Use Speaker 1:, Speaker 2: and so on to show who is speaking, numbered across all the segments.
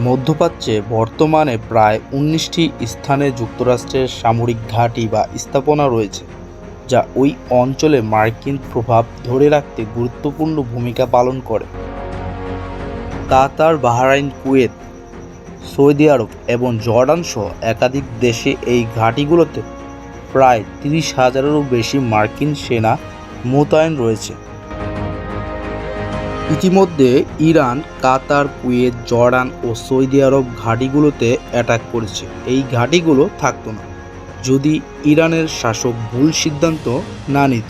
Speaker 1: মধ্যপ্রাচ্যে বর্তমানে প্রায় ১৯টি স্থানে যুক্তরাষ্ট্রের সামরিক ঘাঁটি বা স্থাপনা রয়েছে, যা ওই অঞ্চলে মার্কিন প্রভাব ধরে রাখতে গুরুত্বপূর্ণ ভূমিকা পালন করে। কাতার, বাহরাইন, কুয়েত, সৌদি আরব এবং জর্ডান সহ একাধিক দেশে এই ঘাঁটিগুলোতে প্রায় ৩০,০০০-এরও বেশি মার্কিন সেনা মোতায়েন রয়েছে। ইতিমধ্যে ইরান, কাতার, কুয়েত, জর্ডান ও সৌদি আরব ঘাঁটিগুলোতে অ্যাটাক করেছে। এই ঘাঁটিগুলো থাকতো না যদি ইরানের শাসক ভুল সিদ্ধান্ত না নিত।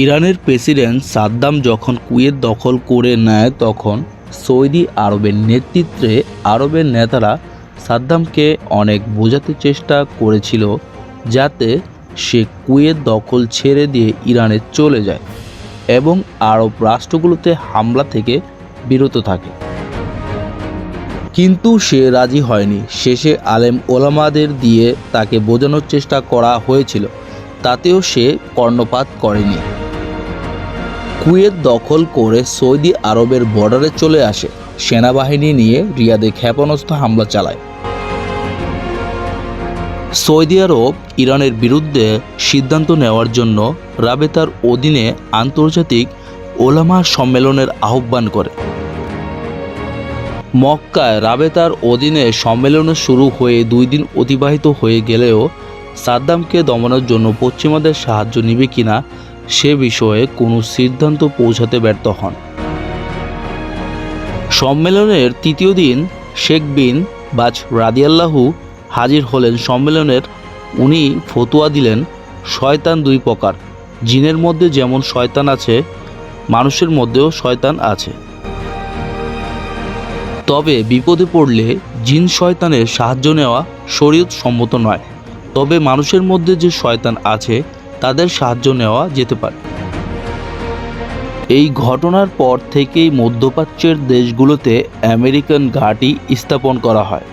Speaker 1: ইরানের প্রেসিডেন্ট সাদ্দাম যখন কুয়েত দখল করে নেয়, তখন সৌদি আরবের নেতৃত্বে আরবের নেতারা সাদ্দামকে অনেক বোঝাতে চেষ্টা করেছিল যাতে সে কুয়েত দখল ছেড়ে দিয়ে ইরানে চলে যায় এবং আরব রাষ্ট্রগুলোতে হামলা থেকে বিরত থাকে। কিন্তু সে রাজি হয়নি। শেষে আলেম ওলামাদের দিয়ে তাকে বোঝানোর চেষ্টা করা হয়েছিল, তাতেও সে কর্ণপাত করেনি। কুয়েত দখল করে সৌদি আরবের বর্ডারে চলে আসে, সেনাবাহিনী নিয়ে রিয়াদে ক্ষেপণাস্ত্র হামলা চালায়। সৌদি আরব ইরানের বিরুদ্ধে সিদ্ধান্ত নেওয়ার জন্য রাবেতার অধীনে আন্তর্জাতিক ওলামা সম্মেলনের আহ্বান করে। মক্কায় রাবেতার অধীনে সম্মেলন শুরু হয়ে 2 দিন অতিবাহিত হয়ে গেলেও সাদ্দামকে দমানোর জন্য পশ্চিমাদের সাহায্য নেবে কিনা সে বিষয়ে কোনো সিদ্ধান্ত পৌঁছাতে ব্যর্থ হন। সম্মেলনের 3য় দিন শেখ বিন বাজ রাদিয়াল্লাহু হাজির হলেন সম্মেলনের। উনি ফতোয়া দিলেন, শয়তান 2 প্রকার। জিনের মধ্যে যেমন শয়তান আছে, মানুষের মধ্যেও শয়তান আছে। তবে বিপদে পড়লে জিন শয়তানের সাহায্য নেওয়া শরীয়ত সম্মত নয়। তবে মানুষের মধ্যে যে শয়তান আছে তাদের সাহায্য নেওয়া যেতে পারে। এই ঘটনার পর থেকেই মধ্যপ্রাচ্যের দেশগুলোতে আমেরিকান ঘাঁটি স্থাপন করা হয়।